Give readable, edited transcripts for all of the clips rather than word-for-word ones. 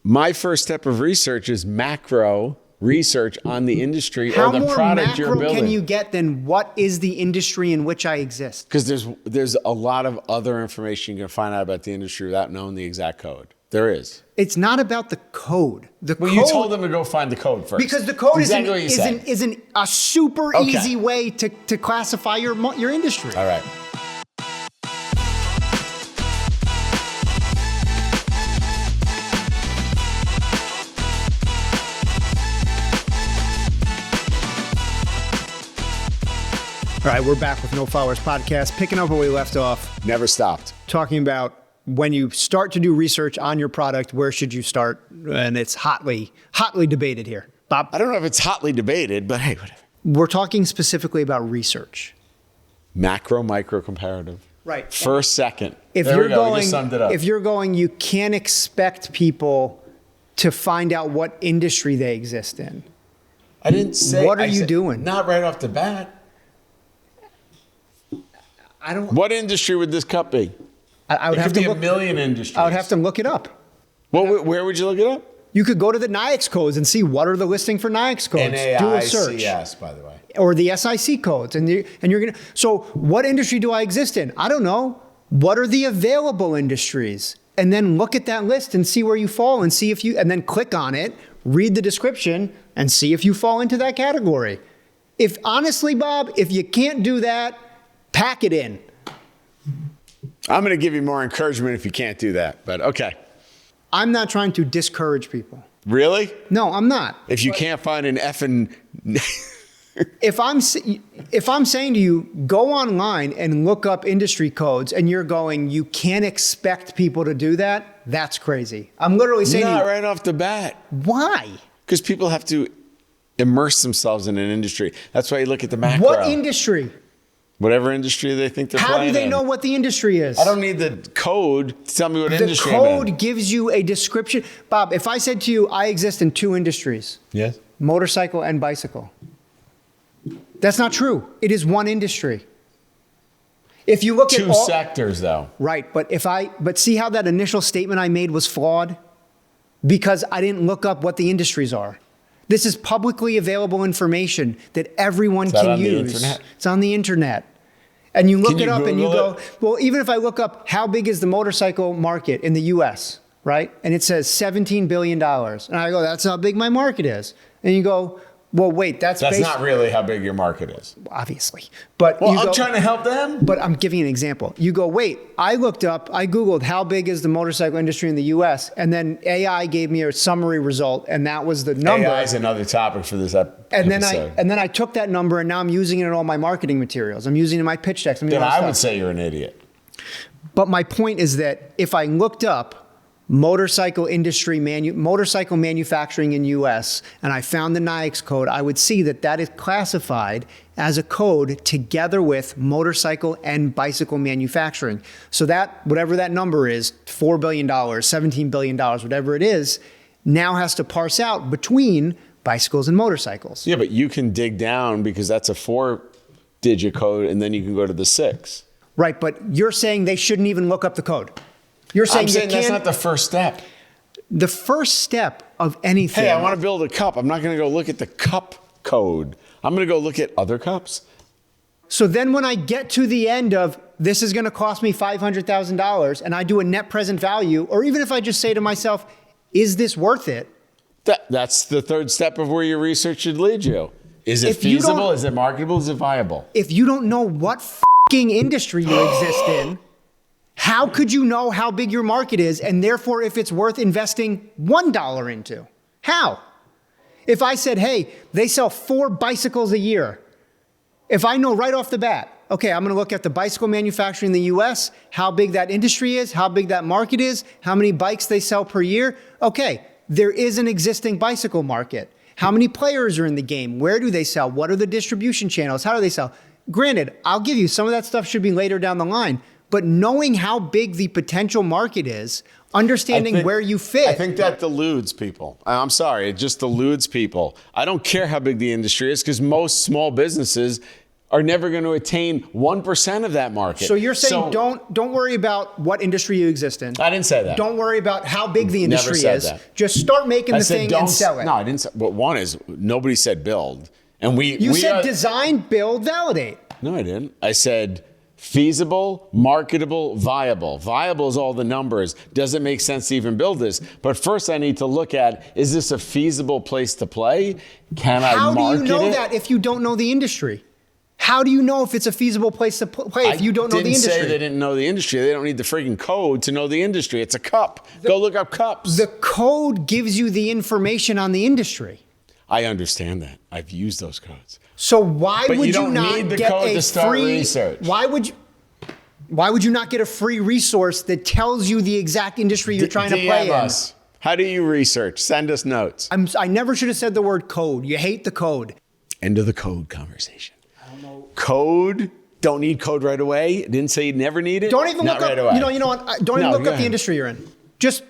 My first step of research is macro research on the industry or the product you're building. How more macro can you get than what is the industry in which I exist? Because there's a lot of other information you can find out about the industry without knowing the exact code. There is. It's not about the code. You told them to go find the code first. Because the code exactly isn't a super easy way to classify your industry. All right. All right, we're back with No Followers Podcast, picking up where we left off. Never stopped. Talking about when you start to do research on your product, where should you start? And it's hotly debated here. Bob? I don't know if it's hotly debated, but hey, whatever. We're talking specifically about research. Macro, micro, comparative. Right. First, second. If there you're we go. going, We just summed it up. If you're going, you can't expect people to find out what industry they exist in. I didn't say. What are you doing? Not right off the bat. What industry would this cup be? I would have to look. A million industries. I would have to look it up. Well, where would you look it up? You could go to the NAICS Codes and see what are the listing for NAICS Codes. Do a search. NAICS, by the way. Or the SIC codes, and you're gonna. So, what industry do I exist in? I don't know. What are the available industries? And then look at that list and see where you fall, and see if you. And then click on it, read the description, and see if you fall into that category. If honestly, Bob, if you can't do that, pack it in. I'm going to give you more encouragement if you can't do that, but okay. I'm not trying to discourage people. Really? No, I'm not. If you can't find an effing... If I'm saying to you, go online and look up industry codes, and you're going, you can't expect people to do that, that's crazy. I'm literally saying Not right off the bat. Why? Because people have to immerse themselves in an industry. That's why you look at the macro. What industry? Whatever industry they think they're How playing in. do they know what the industry is? I don't need the code to tell me what industry I'm in. The code gives you a description. Bob, if I said to you, I exist in two industries. Yes. Motorcycle and bicycle. That's not true. It is one industry. If you look at two sectors, though. Right, but see how that initial statement I made was flawed? Because I didn't look up what the industries are. This is publicly available information that everyone can use. The internet? It's on the internet. And you look it up and you Google go, well, even if I look up how big is the motorcycle market in the US, right? And it says $17 billion. And I go, that's how big my market is. And you go, well, wait, that's not really how big your market is. Obviously. But I'm trying to help them. But I'm giving you an example. You go, wait, I Googled how big is the motorcycle industry in the US, and then AI gave me a summary result, and that was the number. AI is another topic for this episode. And then I took that number, and now I'm using it in all my marketing materials. I'm using it in my pitch decks. Then I would say you're an idiot. But my point is that if I looked up motorcycle manufacturing in US, and I found the NAICS code, I would see that is classified as a code together with motorcycle and bicycle manufacturing. So that, whatever that number is, $4 billion, $17 billion, whatever it is, now has to parse out between bicycles and motorcycles. Yeah, but you can dig down because that's a 4-digit code, and then you can go to the 6. Right, but you're saying they shouldn't even look up the code. You're saying that's not the first step. The first step of anything. Hey, I want to build a cup. I'm not going to go look at the cup code. I'm going to go look at other cups. So then when I get to the end of this is going to cost me $500,000 and I do a net present value, or even if I just say to myself, is this worth it? That's the third step of where your research should lead you. Is it feasible? Is it marketable? Is it viable? If you don't know what industry you exist in, how could you know how big your market is and therefore if it's worth investing $1 into? How? If I said, hey, they sell 4 bicycles a year, if I know right off the bat, okay, I'm going to look at the bicycle manufacturing in the US, how big that industry is, how big that market is, how many bikes they sell per year. Okay, there is an existing bicycle market. How many players are in the game? Where do they sell? What are the distribution channels? How do they sell? Granted, I'll give you some of that stuff should be later down the line. But knowing how big the potential market is, understanding where you fit. I think that deludes people. I'm sorry, it just deludes people. I don't care how big the industry is because most small businesses are never going to attain 1% of that market. So you're saying don't worry about what industry you exist in. I didn't say that. Don't worry about how big the industry Never said is. that. Just start making the thing and sell it. No, I didn't say. But one is nobody said build, and You said design, build, validate. No, I didn't. I said feasible, marketable, viable. Viable is all the numbers. Does it make sense to even build this? But first I need to look at, is this a feasible place to play? Can I market it? How do you know that if you don't know the industry? How do you know if it's a feasible place to play if you don't know the industry? I didn't say they didn't know the industry. They don't need the freaking code to know the industry. It's a cup. Go look up cups. The code gives you the information on the industry. I understand that. I've used those codes. So why would you you don't not need the get code a to start free research. Why would you not get a free resource that tells you the exact industry you're trying to play in? us. How do you research? Send us notes. I never should have said the word code. You hate the code. End of the code conversation. I don't know. Code. Don't need code right away. Didn't say you never need it. Don't even Not look up. right away. You know what? Don't even look up the industry you're in. Just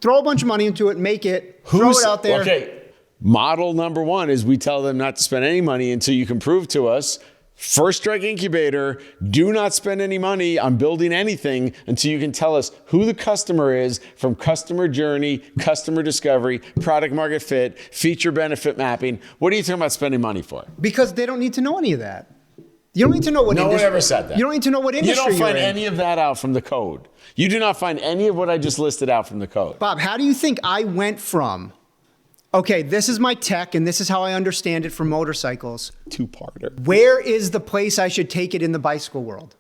throw a bunch of money into it, make it, throw it out there. Okay. Model number one is we tell them not to spend any money until you can prove to us. First strike incubator, do not spend any money on building anything until you can tell us who the customer is from customer journey, customer discovery, product market fit, feature benefit mapping. What are you talking about spending money for? Because they don't need to know any of that. You don't need to know what industry. No one ever said that. You don't need to know what industry You don't find you're in. any of that out from the code. You do not find any of what I just listed out from the code. Bob, how do you think I went from, okay, this is my tech and this is how I understand it for motorcycles. Two-parter. Where is the place I should take it in the bicycle world?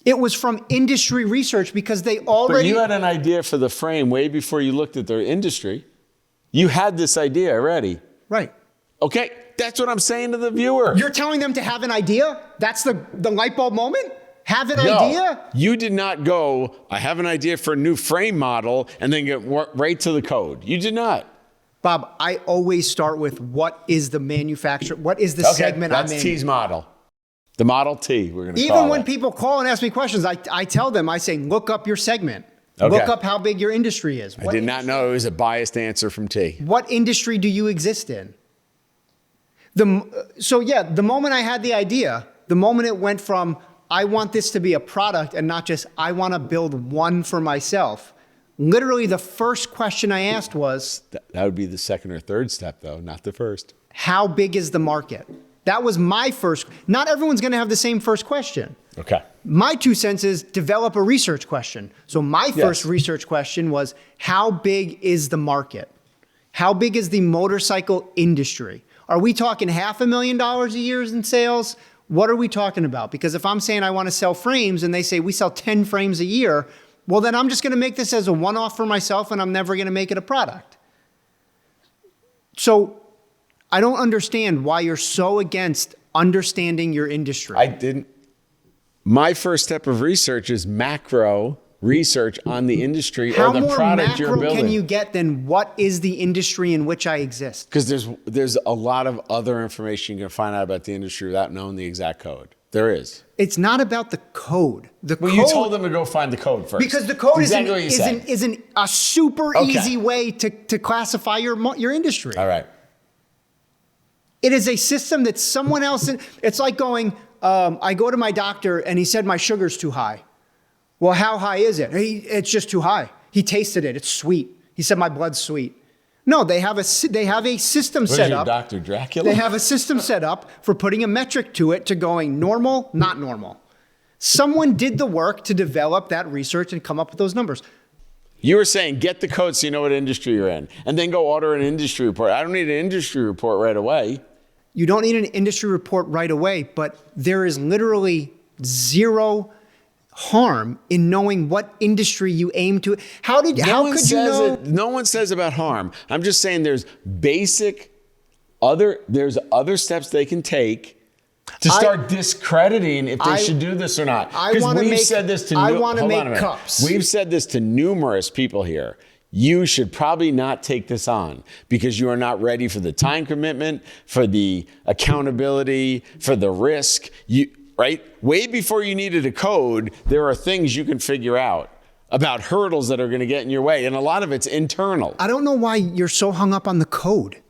It was from industry research because they already... But you had an idea for the frame way before you looked at their industry. You had this idea already. Right. Okay, that's what I'm saying to the viewer. You're telling them to have an idea? That's the light bulb moment? Have an idea? You did not go, I have an idea for a new frame model and then get right to the code. You did not. Bob, I always start with what is the manufacturer, what is the segment I'm in? That's T's model. The Model T, we're going to call it. Even when people call and ask me questions, I tell them, I say, look up your segment. Okay. Look up how big your industry is. I did not know it was a biased answer from T. What industry do you exist in? The moment I had the idea, the moment it went from, I want this to be a product and not just, I want to build one for myself. Literally the first question I asked was... That would be the second or third step though, not the first. How big is the market? That was my first... Not everyone's going to have the same first question. Okay. My 2 cents is develop a research question. So my first research question was, how big is the market? How big is the motorcycle industry? Are we talking $500,000 a year in sales? What are we talking about? Because if I'm saying I want to sell frames and they say we sell 10 frames a year... well, then I'm just going to make this as a one-off for myself and I'm never going to make it a product. So I don't understand why you're so against understanding your industry. I didn't. My first step of research is macro research on the industry or the product you're building. How more macro can you get than what is the industry in which I exist? Because there's a lot of other information you can find out about the industry without knowing the exact code. There is. It's not about the code. You told them to go find the code first. Because the code exactly isn't a super easy way to classify your industry. All right. It is a system that someone else... It's like going, I go to my doctor and he said my sugar's too high. Well, how high is it? It's just too high. He tasted it. It's sweet. He said my blood's sweet. No, they have a system set up. Dr. Dracula? They have a system set up for putting a metric to it to going normal, not normal. Someone did the work to develop that research and come up with those numbers. You were saying get the code so you know what industry you're in, and then go order an industry report. I don't need an industry report right away. You don't need an industry report right away, but there is literally zero harm in knowing what industry you aim to. No one says about harm. I'm just saying there's other steps they can take to start discrediting if they should do this or not. We've said this to numerous people here. You should probably not take this on because you are not ready for the time commitment, for the accountability, for the risk. Right? Way before you needed a code, there are things you can figure out about hurdles that are going to get in your way. And a lot of it's internal. I don't know why you're so hung up on the code.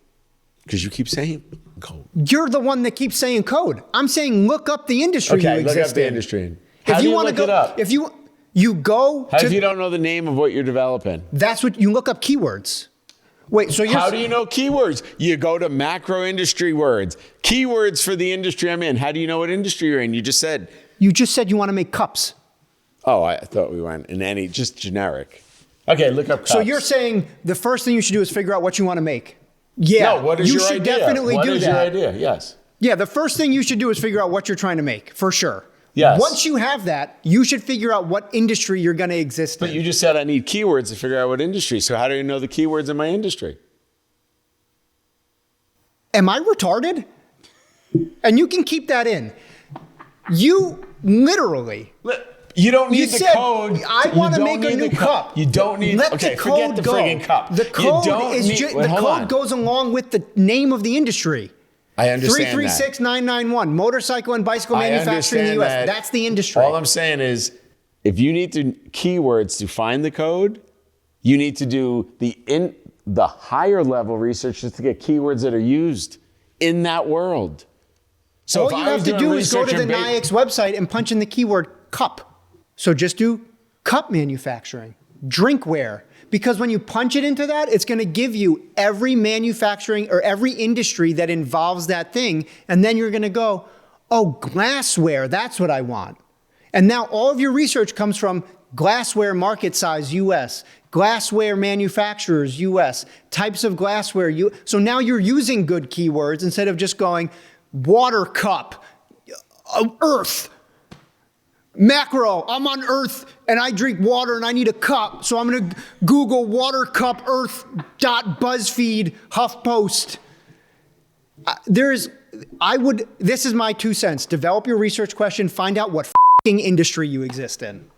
Because you keep saying code. You're the one that keeps saying code. I'm saying look up the industry you exist in. Look up the industry. How do you look it up? If you go How if you don't know the name of what you're developing? That's what you look up keywords. Wait, so how do you know keywords? You go to macro industry words. Keywords for the industry I'm in. How do you know what industry you're in? You just said you want to make cups. Oh, I thought we went in any, just generic. Okay, look up cups. So you're saying the first thing you should do is figure out what you want to make. Yeah. No, what is your idea? You should definitely do that. What is your idea? Yes. Yeah, the first thing you should do is figure out what you're trying to make, for sure. Yes. Once you have that, you should figure out what industry you're going to exist in. But you just said I need keywords to figure out what industry. So how do you know the keywords in my industry? Am I retarded? And you can keep that in. You literally... You don't need the code. I want to make a new cup. You don't need. Okay, forget the friggin' cup. The code goes along with the name of the industry. I understand 336991, motorcycle and bicycle manufacturing in the U.S. That's the industry. All I'm saying is, if you need keywords to find the code, you need to do the higher level research just to get keywords that are used in that world. So all you have to do is go to the NAICS website and punch in the keyword cup. So just do cup manufacturing, drinkware. Because when you punch it into that, it's going to give you every manufacturing or every industry that involves that thing. And then you're going to go, oh, glassware, that's what I want. And now all of your research comes from glassware market size US, glassware manufacturers US, types of glassware. So now you're using good keywords instead of just going water cup, earth. Macro, I'm on Earth and I drink water and I need a cup. So I'm going to Google water cup earth .buzzfeed HuffPost. This is my 2 cents. Develop your research question. Find out what f***ing industry you exist in.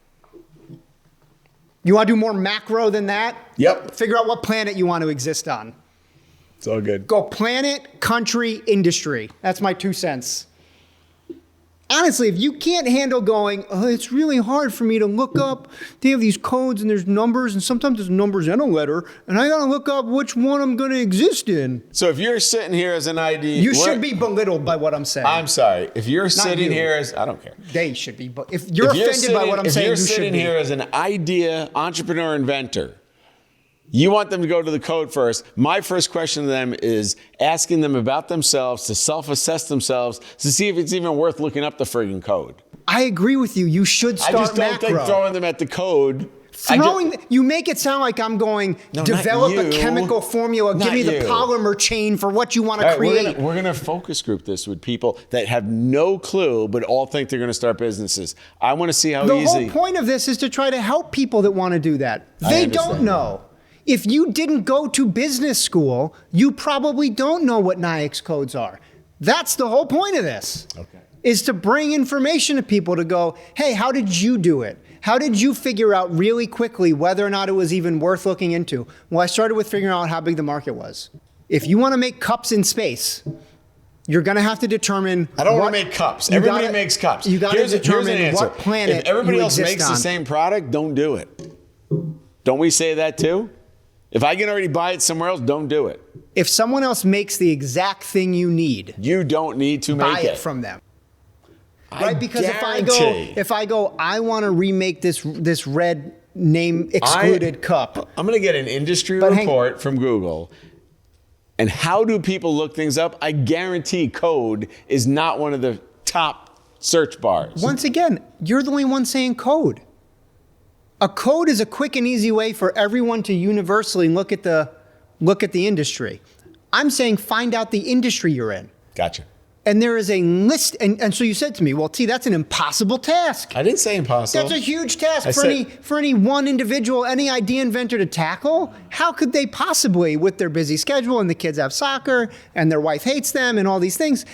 You want to do more macro than that? Yep. Figure out what planet you want to exist on. It's all good. Go planet, country, industry. That's my 2 cents. Honestly, if you can't handle going, oh, it's really hard for me to look up, they have these codes and there's numbers and sometimes there's numbers and a letter and I got to look up which one I'm going to exist in. So if you're sitting here as an ID... You should be belittled by what I'm saying. I'm sorry. If you're sitting here as... I don't care. They should be. But if you're offended by what I'm saying, you should be. If you're sitting here as an idea, entrepreneur, inventor, you want them to go to the code first. My first question to them is asking them about themselves, to self-assess themselves, to see if it's even worth looking up the friggin' code. I agree with you. You should start macro. I just don't think throwing them at the code. You make it sound like I'm going, develop a chemical formula, give me the polymer chain for what you want to create. We're going to focus group this with people that have no clue, but all think they're going to start businesses. I want to see how easy. The whole point of this is to try to help people that want to do that. They don't know. If you didn't go to business school, you probably don't know what NAICS codes are. That's the whole point of this. Okay. Is to bring information to people to go, hey, how did you do it? How did you figure out really quickly whether or not it was even worth looking into? Well, I started with figuring out how big the market was. If you want to make cups in space, you're going to have to determine... I don't want to make cups. Everybody makes cups. You got to determine what planet If everybody else makes on. the same product, don't do it. Don't we say that too? If I can already buy it somewhere else, don't do it. If someone else makes the exact thing you need, you don't need to make it. Buy it from them. Right? Because if I go, I want to remake this red name excluded cup. I'm going to get an industry report from Google. And how do people look things up? I guarantee code is not one of the top search bars. Once again, you're the only one saying code. A code is a quick and easy way for everyone to universally look at the industry. I'm saying find out the industry you're in. Gotcha. And there is a list, and so you said to me, well, T, that's an impossible task. I didn't say impossible. That's a huge task for any one individual, any idea inventor to tackle. How could they possibly, with their busy schedule and the kids have soccer and their wife hates them and all these things,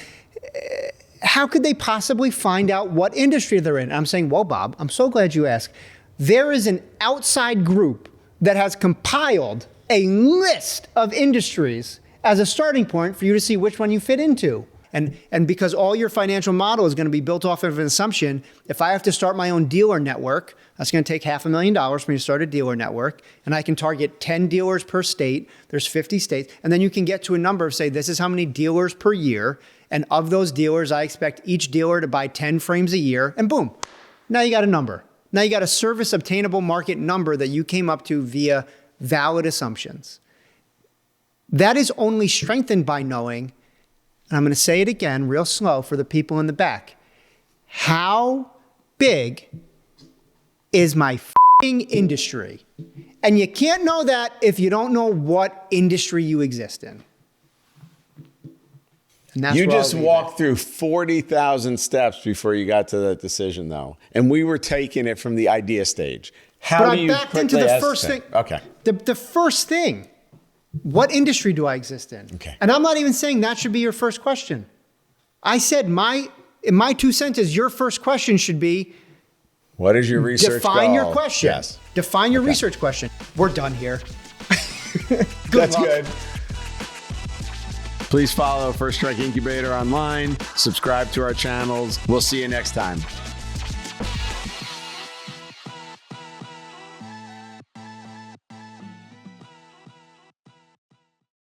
how could they possibly find out what industry they're in? I'm saying, well, Bob, I'm so glad you asked. There is an outside group that has compiled a list of industries as a starting point for you to see which one you fit into. And because all your financial model is going to be built off of an assumption, if I have to start my own dealer network, that's going to take $500,000 for me to start a dealer network. And I can target 10 dealers per state. There's 50 states. And then you can get to a number of, say, this is how many dealers per year. And of those dealers, I expect each dealer to buy 10 frames a year. And boom, now you got a number. Now you got a service obtainable market number that you came up to via valid assumptions. That is only strengthened by knowing, and I'm going to say it again real slow for the people in the back, how big is my f***ing industry? And you can't know that if you don't know what industry you exist in. And that's you just where walked through 40,000 steps before you got to that decision, though. And we were taking it from the idea stage. How but do I you backed into the first thing. Okay. The first thing. What industry do I exist in? Okay. And I'm not even saying that should be your first question. I said in my 2 sentences, your first question should be, what is your research define your goal? question. Yes. Define your research question. We're done here. That's good. Please follow First Strike Incubator online. Subscribe to our channels. We'll see you next time.